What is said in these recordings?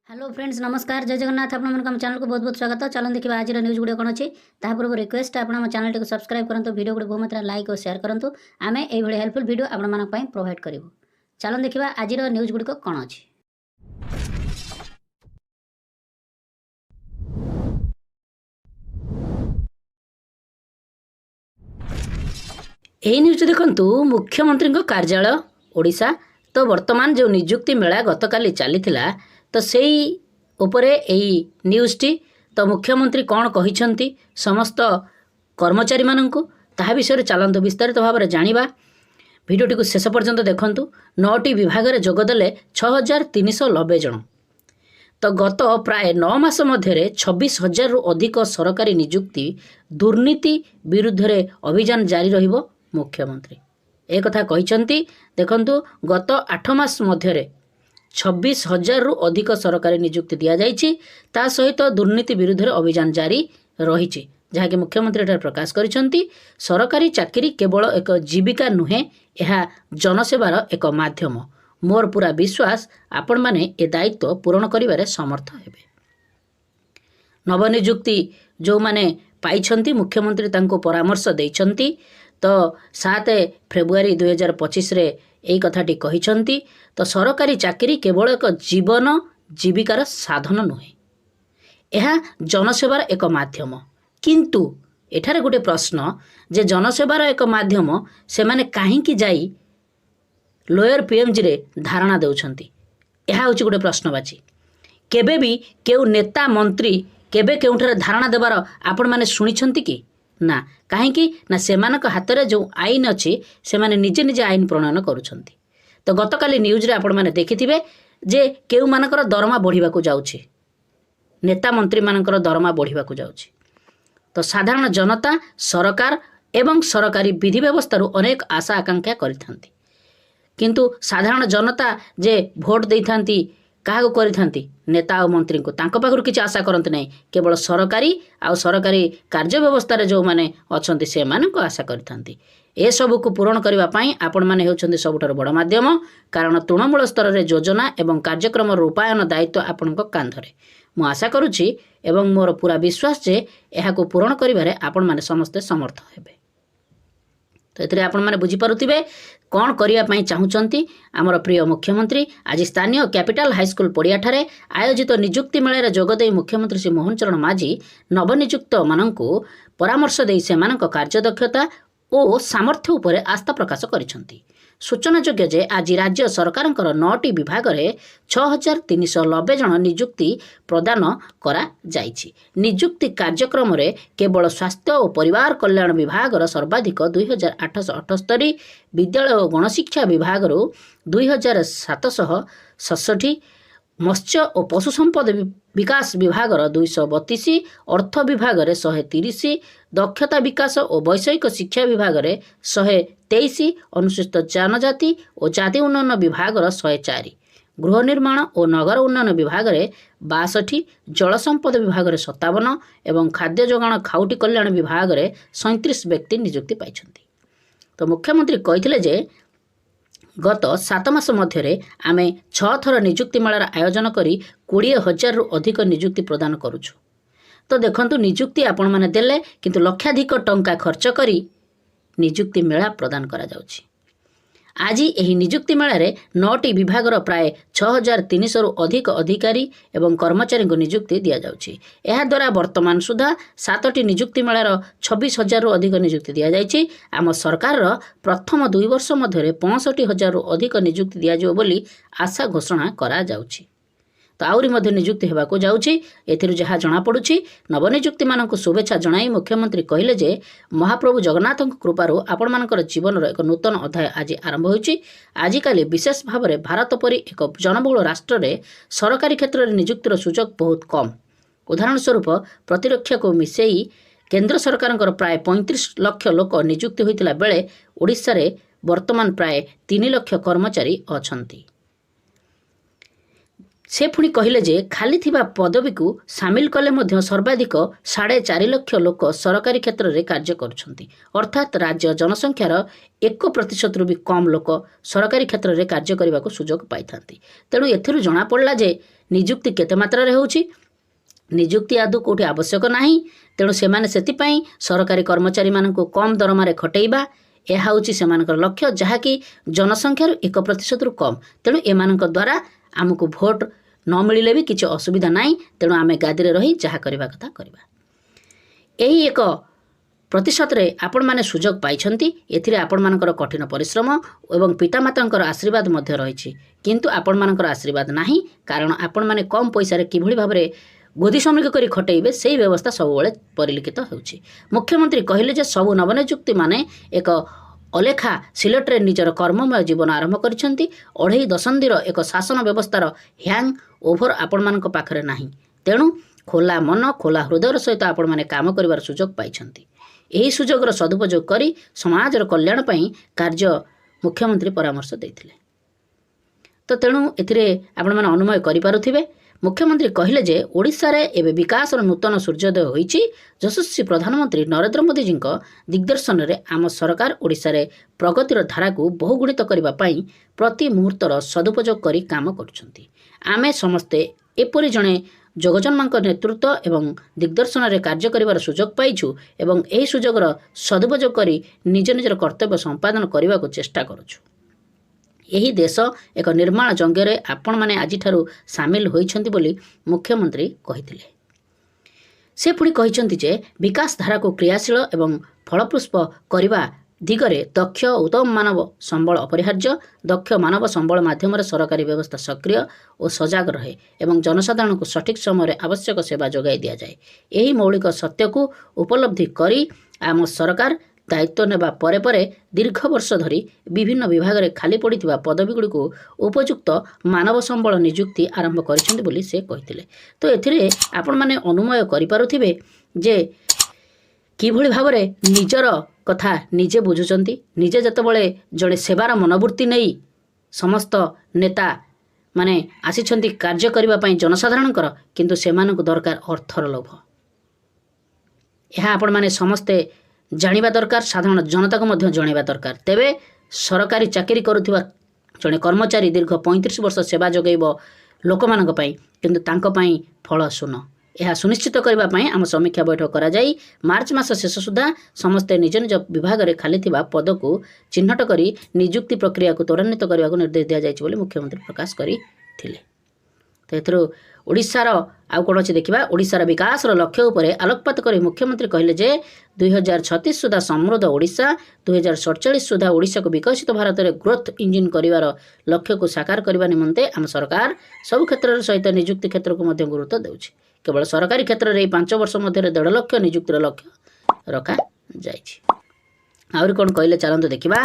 Hello friends नमस्कार जय जगन्नाथ आप चैनल को बहुत बहुत स्वागत है। चलो देखिए आज न्यूज गुड़े कौन अच्छी तापूर्व रिक्वेस्ट आप चैनल टी सब्सक्राइब करूँ वीडियो गुड़े बहुत मात्रा लाइक और शेयर करूँ आम ये हेल्पफुल वीडियो आपण प्रोवाइड करूँ। चलो देखिए आज न्यूज गुड़िक कौन अच्छी। यही न्यूज देखु मुख्यमंत्री कार्यालय ओडिशा तो वर्तमान जो निजुक्ति मेला गतकाली चली तो से उपरे यही न्यूजटी तो मुख्यमंत्री कौन कहिसेंती समस्त कर्मचारी माननकु ताहा विषय चलतु विस्तारित भाव में जानिबा। भिडियोटी को शेष पर्यंत देखंतु। 9टी विभाग में जोगदेले 6390 जन। तो गत प्राय 9 मास मध्य 26,000 रु अधिक सरकारी निजुक्ति दुर्नीति विरुद्ध रे अभियान जारी रहिबो। मुख्यमंत्री एक कथा कहिसेंती। देखंतु गत 8 मास मध्य 26,000 रु अधिक सरकारी निजुक्ति दिया जाइछि। ता सहित दुर्नीति विरुद्ध रे अभियान जारी रहिछि जहाँकि मुख्यमंत्री एठार प्रकाश करिसेंती। सरकारी चाकरी केवल एक जीविका नुहे, यह जनसेवार एक माध्यम। मोर पूरा विश्वास आपण माने ए दायित्व पूरण करिबारे समर्थ हेबे। नवनिजुक्ति जो माने पाइछंती मुख्यमंत्री तांको परामर्श दैछंती। तो 7 फेब्रुआरी 2025 रे एई कथाटी कहिछंती। तो सरकारी चाकरी केवल एक जीवन जीविकार साधन नुहे, यह जनसेवार एक माध्यम। किंतु एठारे गोटे प्रश्न जे जनसेवार एक माध्यम से माने काहींकी जाई लोयर पीएमजी रे धारणा देउछंती, यह होछि गोटे प्रश्नवाची। केबे भी केउ नेता मंत्री केबे केउठारे धारणा देबार आपण माने सुनिछंती कि ना? काहींकी ना सेमानक हातरे जो आईन अछि से माने निजे निजे आईन प्रणयन करूछंती। तो गतकाली न्यूज रे आपण माने देखिथिबे जे केउ मानकर दरमा बढ़िबा को जाउछि, नेता मंत्री मानकर दरमा बढ़िबा को जाउछि। तो साधारण जनता सरकार एवं सरकारी विधि व्यवस्था अनेक आशा आकांक्षा करिथांती। किंतु साधारण जनता जे भोट देइथांती क्या करिथांती नेता और मंत्री को तांको पाखरु किछि आशा करंती नहीं, केवल सरकारी आ सरकारी कार्य व्यवस्था जो माने अछंती से मानको आशा करिथांती। ए सब को पूरण करबा पई आपण माने हेउछंती सबुठार बड़ माध्यम। कारण तृणमूल स्तर रे योजना एवं कार्यक्रम रूपायन दायित्व आपणको कांधरे। मु आशा करूछि एवं मोर पूरा विश्वास जे एहा को पूरण करिबारे आपण माने समस्त समर्थ हेबे। तो एथिरे आपण माने बुझी पारुथिबे कौन करिया पई चाहुचंती आमर प्रिय मुख्यमंत्री। आज स्थानीय कैपिटल हाईस्कूल पड़िया ठारे आयोजित निजुक्ति मेला रे जोगदेई मुख्यमंत्री श्री मोहन चरण माझी नवनिजुक्त माननकु परामर्श देई सेमानक कार्यदक्षता और सामर्थ्य उपरे आस्था प्रकाश करिसंती। सूचनायोग्य जे आज राज्य सरकारंकर 9टी विभाग में 6,390 जन निजुक्ति प्रदान करा जाइछि। निजुक्ति कार्यक्रम रे केवल स्वास्थ्य और परिवार कल्याण विभाग सर्वाधिक 2,878, विद्यालय और गणशिक्षा विभाग 2,767, मत्स्य और पशु संपद विकास विभाग 232, अर्थ विभाग 130, दक्षता विकास और वैषयिक शिक्षा विभाग 123, अनुसूचित जनजाति और जाति उन्नयन विभाग 104, गृह निर्माण और नगर उन्नयन विभाग 62, जल संपद विभाग 57 एवं खाद्य जोगाण खाउटी कल्याण विभाग 37 व्यक्ति निजुक्ति पाइछंती। तो मुख्यमंत्री कहिथिले जे गत 7 मास मध्य आमे 6 थर निजुक्ति मेलार आयोजन करी 20,000 रु अधिक निजुक्ति प्रदान करूछु। तो देखंतु निजुक्ति आपण माने देले किंतु लक्षाधिक टंका खर्च करी निजुक्ति मेला प्रदान करा जाउछि। आज यही निजुक्ति मेलार 9टी विभाग प्राय 6,300 रु अधिक अधिकारी एवं कर्मचारी को निजुक्ति दिया जाउछि। एहा द्वारा वर्तमान सुधा 7टी निजुक्ति मेलार 26,000 रु अधिक निजुक्ति दिया जाइछि। आम सरकार प्रथम 2 वर्ष मध्य 65,000 रु अधिक निजुक्ति दिया जाउ बोली आशा घोषणा करा जाउछि। तो आउरी मध्य निजुक्ति हेबाको जाउछि। एथिरु जहा जणा पडुछि नवनिजुक्ति मानक शुभेच्छा जणाई मुख्यमंत्री कहिले जे महाप्रभु जगन्नाथक कृपारु आपण मानकर जीवन एक नूतन अध्याय आज आरंभ होइछि। आजिकाली विशेष भाव में भारत परी एक जनबहुल राष्ट्र में सरकारी क्षेत्र में निजुक्तिर सुजोग बहुत कम। उदाहरण स्वरूप प्रतिरक्षा को मिसेई केंद्र सरकार प्राय 35 लाख लोक निजुक्ति होइतिला बेले ओडिशा रे वर्तमान प्राय 3 लाख कर्मचारी अछंती। से पुणी कहले जे खाली थिबा पदवी को सामिल कले मध्य सर्वाधिक 4.5 लाख लोक सरकारी क्षेत्र में कार्य करुछंती। अर्थात राज्य जनसंख्यार 1% रु भी कम लोक सरकारी क्षेत्र में कार्य करने को सुजोग पाई। तेणु एथिरु जना पड़ला जे ନିଯୁକ୍ତି କେତେ ମାତ୍ରାରେ ହେଉଛି, ନିଯୁକ୍ତି ଆଦୌ କେଉଁଠି ଆବଶ୍ୟକ ନାହିଁ, ତେଣୁ ସେମାନେ ସେଥିପାଇଁ ସରକାରୀ କର୍ମଚାରୀମାନଙ୍କୁ କମ୍ ଦରମାରେ ଖଟେଇବା, ଏହା ହେଉଛି ସେମାନଙ୍କର ଲକ୍ଷ୍ୟ, ଯାହାକି ଜନସଂଖ୍ୟାରୁ 1%ରୁ କମ୍। ତେଣୁ ଏମାନଙ୍କ ଦ୍ୱାରା ଆମକୁ ଭୋଟ ନ ମିଳିଲେ ବି କିଛି ଅସୁବିଧା ନାହିଁ, ତେଣୁ ଆମେ ଗାଦିରେ ରହି ଯାହା କରିବା କଥା କରିବା। ଏହି 1% ଆପଣମାନେ ସୁଯୋଗ ପାଇଛନ୍ତି, ଏଥିରେ ଆପଣମାନଙ୍କର କଠିନ ପରିଶ୍ରମ ଏବଂ ପିତାମାତାଙ୍କର ଆଶୀର୍ବାଦ ମଧ୍ୟ ରହିଛି। କିନ୍ତୁ ଆପଣମାନଙ୍କର ଆଶୀର୍ବାଦ ନାହିଁ, କାରଣ ଆପଣମାନେ କମ୍ ପଇସାରେ କିଭଳି ଭାବରେ ଗୋଦି ଶ୍ରମିକ କରି ଖଟେଇବେ ସେହି ବ୍ୟବସ୍ଥା ସବୁବେଳେ ପରିଲିଖିତ ହେଉଛି। ମୁଖ୍ୟମନ୍ତ୍ରୀ କହିଲେ ଯେ ସବୁ ନବନିଯୁକ୍ତିମାନେ ଏକ ଅଲେଖା ସିଲଟରେ ନିଜର କର୍ମମୟ ଜୀବନ ଆରମ୍ଭ କରିଛନ୍ତି। 2.5 ଦଶନ୍ଧିର ଏକ ଶାସନ ବ୍ୟବସ୍ଥାର ହ୍ୟାଙ୍ଗ ଓଭର ଆପଣମାନଙ୍କ ପାଖରେ ନାହିଁ। ତେଣୁ ଖୋଲା ମନ ଖୋଲା ହୃଦୟର ସହିତ ଆପଣମାନେ କାମ କରିବାର ସୁଯୋଗ ପାଇଛନ୍ତି। ଏହି ସୁଯୋଗର ସଦୁପଯୋଗ କରି ସମାଜର କଲ୍ୟାଣ ପାଇଁ କାର୍ଯ୍ୟ ମୁଖ୍ୟମନ୍ତ୍ରୀ ପରାମର୍ଶ ଦେଇଥିଲେ। ତ ତେଣୁ ଏଥିରେ ଆପଣମାନେ ଅନୁମୟ କରିପାରୁଥିବେ। ମୁଖ୍ୟମନ୍ତ୍ରୀ କହିଲେ ଯେ ଓଡ଼ିଶାରେ ଏବେ ବିକାଶର ନୂତନ ସୂର୍ଯ୍ୟୋଦୟ ହୋଇଛି। ଯଶସ୍ୱୀ ପ୍ରଧାନମନ୍ତ୍ରୀ ନରେନ୍ଦ୍ର ମୋଦିଜୀଙ୍କ ଦିଗ୍ଦର୍ଶନରେ ଆମ ସରକାର ଓଡ଼ିଶାରେ ପ୍ରଗତିର ଧାରାକୁ ବହୁଗୁଣିତ କରିବା ପାଇଁ ପ୍ରତି ମୁହୂର୍ତ୍ତର ସଦୁପଯୋଗ କରି କାମ କରୁଛନ୍ତି। ଆମେ ସମସ୍ତେ ଏପରି ଜଣେ ଯୋଗଜନ୍ମାଙ୍କ ନେତୃତ୍ୱ ଏବଂ ଦିଗ୍ଦର୍ଶନରେ କାର୍ଯ୍ୟ କରିବାର ସୁଯୋଗ ପାଇଛୁ ଏବଂ ଏହି ସୁଯୋଗର ସଦୁପଯୋଗ କରି ନିଜ ନିଜର କର୍ତ୍ତବ୍ୟ ସମ୍ପାଦନ କରିବାକୁ ଚେଷ୍ଟା କରୁଛୁ। ଏହି ଦେଶ ଏକ ନିର୍ମାଣ ଯଜ୍ଞରେ ଆପଣମାନେ ଆଜିଠାରୁ ସାମିଲ ହୋଇଛନ୍ତି ବୋଲି ମୁଖ୍ୟମନ୍ତ୍ରୀ କହିଥିଲେ। ସେ ପୁଣି କହିଛନ୍ତି ଯେ ବିକାଶ ଧାରାକୁ କ୍ରିୟାଶୀଳ ଏବଂ ଫଳପ୍ରସୂ କରିବା ଦିଗରେ ଦକ୍ଷ ଉତ୍ତମ ମାନବ ସମ୍ବଳ ଅପରିହାର୍ଯ୍ୟ। ଦକ୍ଷ ମାନବ ସମ୍ବଳ ମାଧ୍ୟମରେ ସରକାରୀ ବ୍ୟବସ୍ଥା ସକ୍ରିୟ ଓ ସଜାଗ ରହେ ଏବଂ ଜନସାଧାରଣଙ୍କୁ ସଠିକ୍ ସମୟରେ ଆବଶ୍ୟକ ସେବା ଯୋଗାଇ ଦିଆଯାଏ। ଏହି ମୌଳିକ ସତ୍ୟକୁ ଉପଲବ୍ଧି କରି ଆମ ସରକାର ଦାୟିତ୍ୱ ନେବା ପରେ ପରେ ଦୀର୍ଘ ବର୍ଷ ଧରି ବିଭିନ୍ନ ବିଭାଗରେ ଖାଲି ପଡ଼ିଥିବା ପଦବୀଗୁଡ଼ିକୁ ଉପଯୁକ୍ତ ମାନବ ସମ୍ବଳ ନିଯୁକ୍ତି ଆରମ୍ଭ କରିଛନ୍ତି ବୋଲି ସେ କହିଥିଲେ। ତ ଏଥିରେ ଆପଣମାନେ ଅନୁମୟ କରିପାରୁଥିବେ ଯେ କିଭଳି ଭାବରେ ନିଜର କଥା ନିଜେ ବୁଝୁଛନ୍ତି। ନିଜେ ଯେତେବେଳେ ଜଣେ ସେବାର ମନୋବୃତ୍ତି ନେଇ ସମସ୍ତ ନେତା ମାନେ ଆସିଛନ୍ତି କାର୍ଯ୍ୟ କରିବା ପାଇଁ ଜନସାଧାରଣଙ୍କର, କିନ୍ତୁ ସେମାନଙ୍କୁ ଦରକାର ଅର୍ଥର ଲୋଭ। ଏହା ଆପଣମାନେ ସମସ୍ତେ ଜାଣିବା ଦରକାର, ସାଧାରଣ ଜନତାକୁ ମଧ୍ୟ ଜଣାଇବା ଦରକାର। ତେବେ ସରକାରୀ ଚାକିରି କରୁଥିବା ଜଣେ କର୍ମଚାରୀ ଦୀର୍ଘ 35 ବର୍ଷ ସେବା ଯୋଗାଇବ ଲୋକମାନଙ୍କ ପାଇଁ, କିନ୍ତୁ ତାଙ୍କ ପାଇଁ ଫଳ ଶୂନ। ଏହା ସୁନିଶ୍ଚିତ କରିବା ପାଇଁ ଆମ ସମୀକ୍ଷା ବୈଠକ କରାଯାଇ ମାର୍ଚ୍ଚ ମାସ ଶେଷ ସୁଦ୍ଧା ସମସ୍ତେ ନିଜ ନିଜ ବିଭାଗରେ ଖାଲି ଥିବା ପଦକୁ ଚିହ୍ନଟ କରି ନିଯୁକ୍ତି ପ୍ରକ୍ରିୟାକୁ ତ୍ୱରାନ୍ୱିତ କରିବାକୁ ନିର୍ଦ୍ଦେଶ ଦିଆଯାଇଛି ବୋଲି ମୁଖ୍ୟମନ୍ତ୍ରୀ ପ୍ରକାଶ କରିଥିଲେ। ତ ଏଥିରୁ ଓଡ଼ିଶାର ଆଉ କ'ଣ ଅଛି ଦେଖିବା। ଓଡ଼ିଶାର ବିକାଶର ଲକ୍ଷ୍ୟ ଉପରେ ଆଲୋକପାତ କରି ମୁଖ୍ୟମନ୍ତ୍ରୀ କହିଲେ ଯେ 2036 ସୁଦ୍ଧା ସମୃଦ୍ଧ ଓଡ଼ିଶା, 2047 ସୁଦ୍ଧା ଓଡ଼ିଶାକୁ ବିକଶିତ ଭାରତରେ ଗ୍ରୋଥ ଇଞ୍ଜିନ୍ କରିବାର ଲକ୍ଷ୍ୟକୁ ସାକାର କରିବା ନିମନ୍ତେ ଆମ ସରକାର ସବୁ କ୍ଷେତ୍ରରେ ସହିତ ନିଯୁକ୍ତି କ୍ଷେତ୍ରକୁ ମଧ୍ୟ ଗୁରୁତ୍ୱ ଦେଉଛି। କେବଳ ସରକାରୀ କ୍ଷେତ୍ରରେ ଏହି 5 ବର୍ଷ ମଧ୍ୟରେ 1.5 ଲକ୍ଷ ନିଯୁକ୍ତିର ଲକ୍ଷ୍ୟ ରଖାଯାଇଛି। ଆହୁରି କ'ଣ କହିଲେ ଚାଲନ୍ତୁ ଦେଖିବା।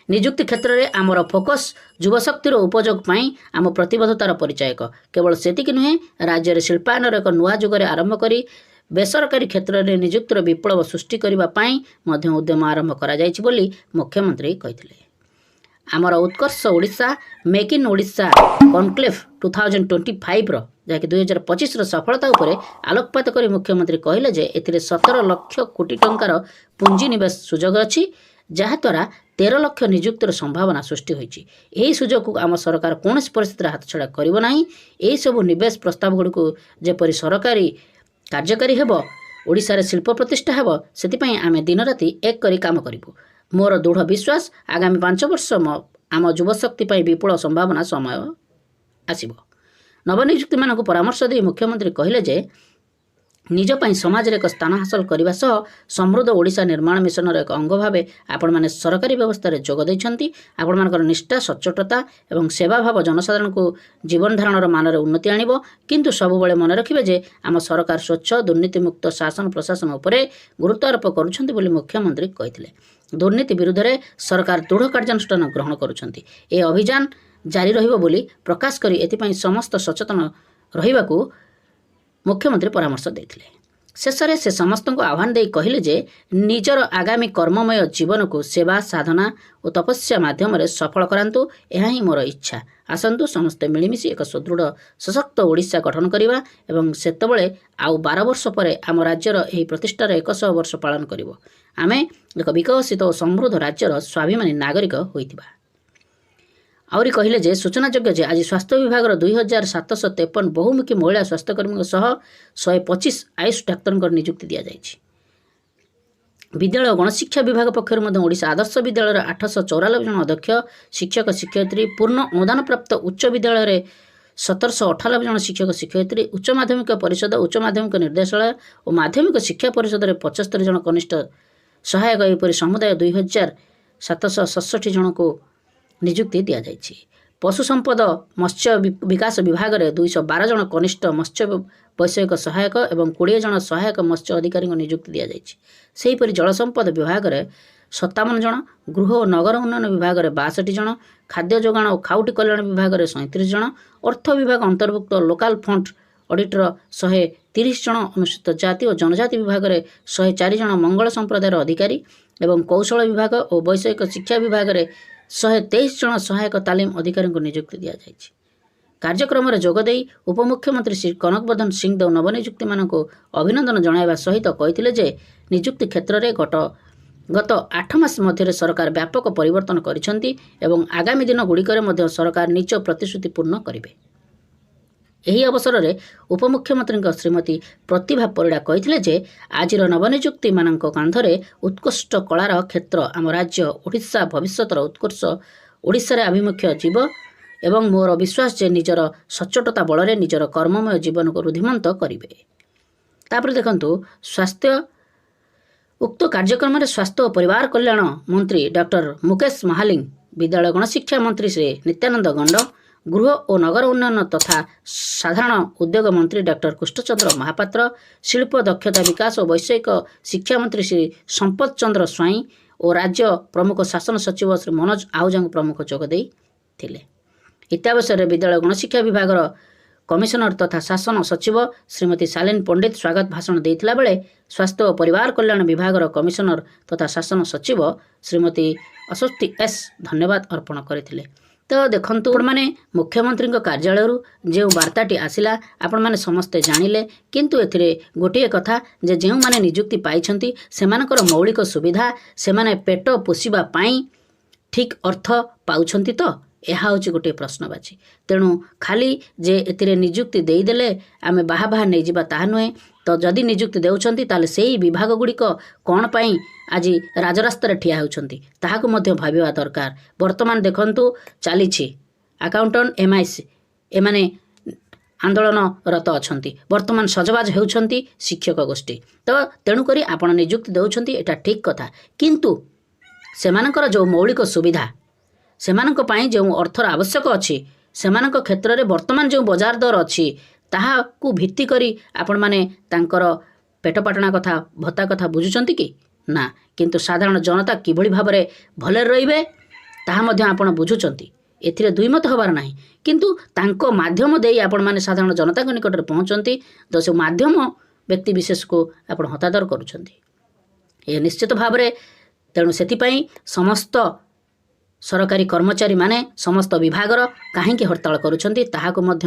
ନିଯୁକ୍ତି କ୍ଷେତ୍ରରେ ଆମର ଫୋକସ୍ ଯୁବଶକ୍ତିର ଉପଯୋଗ ପାଇଁ ଆମ ପ୍ରତିବଦ୍ଧତାର ପରିଚାୟକ। କେବଳ ସେତିକି ନୁହେଁ, ରାଜ୍ୟରେ ଶିଳ୍ପାୟନର ଏକ ନୂଆ ଯୁଗରେ ଆରମ୍ଭ କରି ବେସରକାରୀ କ୍ଷେତ୍ରରେ ନିଯୁକ୍ତିର ବିପ୍ଳବ ସୃଷ୍ଟି କରିବା ପାଇଁ ମଧ୍ୟ ଉଦ୍ୟମ ଆରମ୍ଭ କରାଯାଇଛି ବୋଲି ମୁଖ୍ୟମନ୍ତ୍ରୀ କହିଥିଲେ। ଆମର Utkarsh Odisha make in Odisha conclave 2025ର ଯାହାକି 2025ର ସଫଳତା ଉପରେ ଆଲୋକପାତ କରି ମୁଖ୍ୟମନ୍ତ୍ରୀ କହିଲେ ଯେ ଏଥିରେ 17 ଲକ୍ଷ କୋଟି ଟଙ୍କାର ପୁଞ୍ଜିନିବେଶ ସୁଯୋଗ ଅଛି, ଯାହାଦ୍ୱାରା 13 ଲକ୍ଷ ନିଯୁକ୍ତିର ସମ୍ଭାବନା ସୃଷ୍ଟି ହୋଇଛି। ଏହି ସୁଯୋଗକୁ ଆମ ସରକାର କୌଣସି ପରିସ୍ଥିତିରେ ହାତଛଡ଼ା କରିବ ନାହିଁ। ଏହିସବୁ ନିବେଶ ପ୍ରସ୍ତାବଗୁଡ଼ିକୁ ଯେପରି ସରକାରୀ କାର୍ଯ୍ୟକାରୀ ହେବ, ଓଡ଼ିଶାରେ ଶିଳ୍ପ ପ୍ରତିଷ୍ଠା ହେବ, ସେଥିପାଇଁ ଆମେ ଦିନରାତି ଏକ କରି କାମ କରିବୁ। ମୋର ଦୃଢ଼ ବିଶ୍ୱାସ ଆଗାମୀ 5 ବର୍ଷ ଆମ ଯୁବଶକ୍ତି ପାଇଁ ବିପୁଳ ସମ୍ଭାବନା ସମୟ ଆସିବ। ନବନିଯୁକ୍ତିମାନଙ୍କୁ ପରାମର୍ଶ ଦେଇ ମୁଖ୍ୟମନ୍ତ୍ରୀ କହିଲେ ଯେ ନିଜ ପାଇଁ ସମାଜରେ ଏକ ସ୍ଥାନ ହାସଲ କରିବା ସହ ସମୃଦ୍ଧ ଓଡ଼ିଶା ନିର୍ମାଣ ମିଶନର ଏକ ଅଙ୍ଗ ଭାବେ ଆପଣମାନେ ସରକାରୀ ବ୍ୟବସ୍ଥାରେ ଯୋଗ ଦେଇଛନ୍ତି। ଆପଣମାନଙ୍କର ନିଷ୍ଠା, ସଚ୍ଚୋଟତା ଏବଂ ସେବାଭାବ ଜନସାଧାରଣଙ୍କୁ ଜୀବନଧାରଣର ମାନରେ ଉନ୍ନତି ଆଣିବ। କିନ୍ତୁ ସବୁବେଳେ ମନେ ରଖିବେ ଯେ ଆମ ସରକାର ସ୍ୱଚ୍ଛ ଦୁର୍ନୀତିମୁକ୍ତ ଶାସନ ପ୍ରଶାସନ ଉପରେ ଗୁରୁତ୍ୱ ଆରୋପ କରୁଛନ୍ତି ବୋଲି ମୁଖ୍ୟମନ୍ତ୍ରୀ କହିଥିଲେ। ଦୁର୍ନୀତି ବିରୁଦ୍ଧରେ ସରକାର ଦୃଢ଼ କାର୍ଯ୍ୟାନୁଷ୍ଠାନ ଗ୍ରହଣ କରୁଛନ୍ତି। ଏ ଅଭିଯାନ ଜାରି ରହିବ ବୋଲି ପ୍ରକାଶ କରି ଏଥିପାଇଁ ସମସ୍ତ ସଚେତନ ରହିବାକୁ ମୁଖ୍ୟମନ୍ତ୍ରୀ ପରାମର୍ଶ ଦେଇଥିଲେ। ଶେଷରେ ସେ ସମସ୍ତଙ୍କୁ ଆହ୍ୱାନ ଦେଇ କହିଲେ ଯେ ନିଜର ଆଗାମୀ କର୍ମମୟ ଜୀବନକୁ ସେବା, ସାଧନା ଓ ତପସ୍ୟା ମାଧ୍ୟମରେ ସଫଳ କରାନ୍ତୁ। ଏହା ହିଁ ମୋର ଇଚ୍ଛା। ଆସନ୍ତୁ ସମସ୍ତେ ମିଳିମିଶି ଏକ ସୁଦୃଢ଼ ସଶକ୍ତ ଓଡ଼ିଶା ଗଠନ କରିବା ଏବଂ ସେତେବେଳେ ଆଉ 12 ବର୍ଷ ପରେ ଆମ ରାଜ୍ୟର ଏହି ପ୍ରତିଷ୍ଠାର 100 ବର୍ଷ ପାଳନ କରିବ। ଆମେ ଏକ ବିକଶିତ ଓ ସମୃଦ୍ଧ ରାଜ୍ୟର ସ୍ୱାଭିମାନୀ ନାଗରିକ ହୋଇଥିବା। ଆହୁରି କହିଲେ ଯେ ସୂଚନାଯୋଗ୍ୟ ଯେ ଆଜି ସ୍ୱାସ୍ଥ୍ୟ ବିଭାଗର 2753 ବହୁମୁଖୀ ମହିଳା ସ୍ୱାସ୍ଥ୍ୟକର୍ମୀଙ୍କ ସହ 125 ଆୟୁଷ ଡାକ୍ତରଙ୍କର ନିଯୁକ୍ତି ଦିଆଯାଇଛି। ବିଦ୍ୟାଳୟ ଓ ଗଣଶିକ୍ଷା ବିଭାଗ ପକ୍ଷରୁ ମଧ୍ୟ ଓଡ଼ିଶା ଆଦର୍ଶ ବିଦ୍ୟାଳୟର 894 ଜଣ ଅଧ୍ୟକ୍ଷ ଶିକ୍ଷକ ଶିକ୍ଷୟିତ୍ରୀ, ପୂର୍ଣ୍ଣ ଅନୁଦାନପ୍ରାପ୍ତ ଉଚ୍ଚ ବିଦ୍ୟାଳୟରେ 1798 ଜଣ ଶିକ୍ଷକ ଶିକ୍ଷୟିତ୍ରୀ, ଉଚ୍ଚ ମାଧ୍ୟମିକ ପରିଷଦ, ଉଚ୍ଚ ମାଧ୍ୟମିକ ନିର୍ଦ୍ଦେଶାଳୟ ଓ ମାଧ୍ୟମିକ ଶିକ୍ଷା ପରିଷଦରେ 75 ଜଣ କନିଷ୍ଠ ସହାୟକ, ଏହିପରି ସମୁଦାୟ 2767 ଜଣଙ୍କୁ ନିଯୁକ୍ତି ଦିଆଯାଇଛି। ପଶୁ ସମ୍ପଦ ମତ୍ସ୍ୟ ବିକାଶ ବିଭାଗରେ 212 ଜଣ କନିଷ୍ଠ ମତ୍ସ୍ୟ ବୈଷୟିକ ସହାୟକ ଏବଂ 20 ଜଣ ସହାୟକ ମତ୍ସ୍ୟ ଅଧିକାରୀଙ୍କୁ ନିଯୁକ୍ତି ଦିଆଯାଇଛି। ସେହିପରି ଜଳସମ୍ପଦ ବିଭାଗରେ 57 ଜଣ, ଗୃହ ଓ ନଗର ଉନ୍ନୟନ ବିଭାଗରେ 62 ଜଣ, ଖାଦ୍ୟ ଯୋଗାଣ ଓ ଖାଉଟି କଲ୍ୟାଣ ବିଭାଗରେ 37 ଜଣ, ଅର୍ଥ ବିଭାଗ ଅନ୍ତର୍ଭୁକ୍ତ ଲୋକାଲ ଫଣ୍ଡ ଅଡିଟର 130 ଜଣ, ଅନୁସୂଚିତ ଜାତି ଓ ଜନଜାତି ବିଭାଗରେ 104 ଜଣ ମଙ୍ଗଳ ସମ୍ପ୍ରଦାୟର ଅଧିକାରୀ ଏବଂ କୌଶଳ ବିଭାଗ ଓ ବୈଷୟିକ ଶିକ୍ଷା ବିଭାଗରେ 123 ଜଣ ସହାୟକ ତାଲିମ ଅଧିକାରୀଙ୍କୁ ନିଯୁକ୍ତି ଦିଆଯାଇଛି। କାର୍ଯ୍ୟକ୍ରମରେ ଯୋଗଦେଇ ଉପମୁଖ୍ୟମନ୍ତ୍ରୀ ଶ୍ରୀ କନକବର୍ଦ୍ଧନ ସିଂଦେଓ ନବନିଯୁକ୍ତିମାନଙ୍କୁ ଅଭିନନ୍ଦନ ଜଣାଇବା ସହିତ କହିଥିଲେ ଯେ ନିଯୁକ୍ତି କ୍ଷେତ୍ରରେ ଗତ 8 ମାସ ମଧ୍ୟରେ ସରକାର ବ୍ୟାପକ ପରିବର୍ତ୍ତନ କରିଛନ୍ତି ଏବଂ ଆଗାମୀ ଦିନଗୁଡ଼ିକରେ ମଧ୍ୟ ସରକାର ନିଜ ପ୍ରତିଶ୍ରୁତି ପୂର୍ଣ୍ଣ କରିବେ। ଏହି ଅବସରରେ ଉପମୁଖ୍ୟମନ୍ତ୍ରୀଙ୍କ ଶ୍ରୀମତୀ ପ୍ରତିଭା ପରିଡ଼ା କହିଥିଲେ ଯେ ଆଜିର ନବନିଯୁକ୍ତିମାନଙ୍କ କାନ୍ଧରେ ଉତ୍କୃଷ୍ଟ କଳାର କ୍ଷେତ୍ର ଆମ ରାଜ୍ୟ ଓଡ଼ିଶା ଭବିଷ୍ୟତର ଉତ୍କର୍ଷ ଓଡ଼ିଶାରେ ଆଭିମୁଖ୍ୟ ଯିବ ଏବଂ ମୋର ବିଶ୍ୱାସ ଯେ ନିଜର ସଚ୍ଚୋଟତା ବଳରେ ନିଜର କର୍ମମୟ ଜୀବନକୁ ରୁଦ୍ଧିମନ୍ତ କରିବେ। ତାପରେ ଦେଖନ୍ତୁ ଉକ୍ତ କାର୍ଯ୍ୟକ୍ରମରେ ସ୍ୱାସ୍ଥ୍ୟ ଓ ପରିବାର କଲ୍ୟାଣ ମନ୍ତ୍ରୀ ଡକ୍ଟର ମୁକେଶ ମହାଲିଂ, ବିଦ୍ୟାଳୟ ଗଣଶିକ୍ଷା ମନ୍ତ୍ରୀ ଶ୍ରୀ ନିତ୍ୟାନନ୍ଦ ଗଣ୍ଡ, ଗୃହ ଓ ନଗର ଉନ୍ନୟନ ତଥା ସାଧାରଣ ଉଦ୍ୟୋଗ ମନ୍ତ୍ରୀ ଡକ୍ଟର କୃଷ୍ଣଚନ୍ଦ୍ର ମହାପାତ୍ର, ଶିଳ୍ପ ଦକ୍ଷତା ବିକାଶ ଓ ବୈଷୟିକ ଶିକ୍ଷା ମନ୍ତ୍ରୀ ଶ୍ରୀ ସମ୍ପତ ଚନ୍ଦ୍ର ସ୍ୱାଇଁ ଓ ରାଜ୍ୟ ପ୍ରମୁଖ ଶାସନ ସଚିବ ଶ୍ରୀ ମନୋଜ ଆହୁଜାଙ୍କ ପ୍ରମୁଖ ଯୋଗ ଦେଇଥିଲେ। ଇତ୍ୟାବସରରେ ବିଦ୍ୟାଳୟ ଗଣଶିକ୍ଷା ବିଭାଗର କମିଶନର ତଥା ଶାସନ ସଚିବ ଶ୍ରୀମତୀ ଶାଲିନୀ ପଣ୍ଡିତ ସ୍ୱାଗତ ଭାଷଣ ଦେଇଥିଲା ବେଳେ ସ୍ୱାସ୍ଥ୍ୟ ଓ ପରିବାର କଲ୍ୟାଣ ବିଭାଗର କମିଶନର ତଥା ଶାସନ ସଚିବ ଶ୍ରୀମତୀ ଅଶ୍ୱତୀ ଏସ୍ ଧନ୍ୟବାଦ ଅର୍ପଣ କରିଥିଲେ। ତ ଦେଖନ୍ତୁ, ଆପଣମାନେ ମୁଖ୍ୟମନ୍ତ୍ରୀଙ୍କ କାର୍ଯ୍ୟାଳୟରୁ ଯେଉଁ ବାର୍ତ୍ତାଟି ଆସିଲା ଆପଣମାନେ ସମସ୍ତେ ଜାଣିଲେ, କିନ୍ତୁ ଏଥିରେ ଗୋଟିଏ କଥା ଯେ ଯେଉଁମାନେ ନିଯୁକ୍ତି ପାଇଛନ୍ତି ସେମାନଙ୍କର ମୌଳିକ ସୁବିଧା, ସେମାନେ ପେଟ ପୋଷିବା ପାଇଁ ଠିକ୍ ଅର୍ଥ ପାଉଛନ୍ତି ତ? ଏହା ହେଉଛି ଗୋଟିଏ ପ୍ରଶ୍ନବାଚୀ। ତେଣୁ ଖାଲି ଯେ ଏଥିରେ ନିଯୁକ୍ତି ଦେଇଦେଲେ ଆମେ ବାହା ନେଇଯିବା ତାହା ନୁହେଁ। ତ ଯଦି ନିଯୁକ୍ତି ଦେଉଛନ୍ତି ତାହେଲେ ସେହି ବିଭାଗଗୁଡ଼ିକ କ'ଣ ପାଇଁ ଆଜି ରାଜରାସ୍ତାରେ ଠିଆ ହେଉଛନ୍ତି ତାହାକୁ ମଧ୍ୟ ଭାବିବା ଦରକାର। ବର୍ତ୍ତମାନ ଦେଖନ୍ତୁ ଚାଲିଛି ଆକାଉଣ୍ଟାଣ୍ଟ MIC, ଏମାନେ ଆନ୍ଦୋଳନରତ ଅଛନ୍ତି। ବର୍ତ୍ତମାନ ସଜବାଜ ହେଉଛନ୍ତି ଶିକ୍ଷକ ଗୋଷ୍ଠୀ। ତ ତେଣୁକରି ଆପଣ ନିଯୁକ୍ତି ଦେଉଛନ୍ତି, ଏଇଟା ଠିକ୍ କଥା, କିନ୍ତୁ ସେମାନଙ୍କର ଯେଉଁ ମୌଳିକ ସୁବିଧା, ସେମାନଙ୍କ ପାଇଁ ଯେଉଁ ଅର୍ଥର ଆବଶ୍ୟକ ଅଛି, ସେମାନଙ୍କ କ୍ଷେତ୍ରରେ ବର୍ତ୍ତମାନ ଯେଉଁ ବଜାର ଦର ଅଛି ତାହାକୁ ଭିତ୍ତି କରି ଆପଣମାନେ ତାଙ୍କର ପେଟପାଟଣା କଥା, ଭତ୍ତା କଥା ବୁଝୁଛନ୍ତି କି? ନା, କିନ୍ତୁ ସାଧାରଣ ଜନତା କିଭଳି ଭାବରେ ଭଲରେ ରହିବେ ତାହା ମଧ୍ୟ ଆପଣ ବୁଝୁଛନ୍ତି। ଏଥିରେ ଦୁଇମତ ହେବାର ନାହିଁ, କିନ୍ତୁ ତାଙ୍କ ମାଧ୍ୟମ ଦେଇ ଆପଣମାନେ ସାଧାରଣ ଜନତାଙ୍କ ନିକଟରେ ପହଞ୍ଚନ୍ତି, ତ ସେ ମାଧ୍ୟମ ବ୍ୟକ୍ତି ବିଶେଷକୁ ଆପଣ ହତାଦର କରୁଛନ୍ତି। ଏ ନିଶ୍ଚିତ ଭାବରେ ତେଣୁ ସେଥିପାଇଁ ସମସ୍ତ ସରକାରୀ କର୍ମଚାରୀମାନେ ସମସ୍ତ ବିଭାଗର କାହିଁକି ହରତାଳ କରୁଛନ୍ତି ତାହାକୁ ମଧ୍ୟ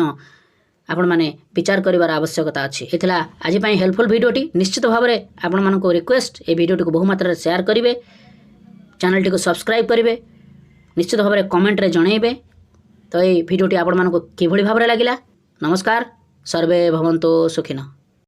ଆପଣମାନେ ବିଚାର କରିବାର ଆବଶ୍ୟକତା ଅଛି। ଏଥିଲା ଆଜି ପାଇଁ ହେଲ୍ପଫୁଲ୍ ଭିଡ଼ିଓଟି। ନିଶ୍ଚିତ ଭାବରେ ଆପଣମାନଙ୍କୁ ରିକ୍ୱେଷ୍ଟ, ଏ ଭିଡ଼ିଓଟିକୁ ବହୁମାତ୍ରାରେ ସେୟାର କରିବେ, ଚ୍ୟାନେଲଟିକୁ ସବସ୍କ୍ରାଇବ୍ କରିବେ, ନିଶ୍ଚିତ ଭାବରେ କମେଣ୍ଟରେ ଜଣାଇବେ। ତ ଏହି ଭିଡ଼ିଓଟି ଆପଣମାନଙ୍କୁ କିଭଳି ଭାବରେ ଲାଗିଲା। ନମସ୍କାର, ସର୍ବେ ଭବନ୍ତୁ ସୁଖିନଃ।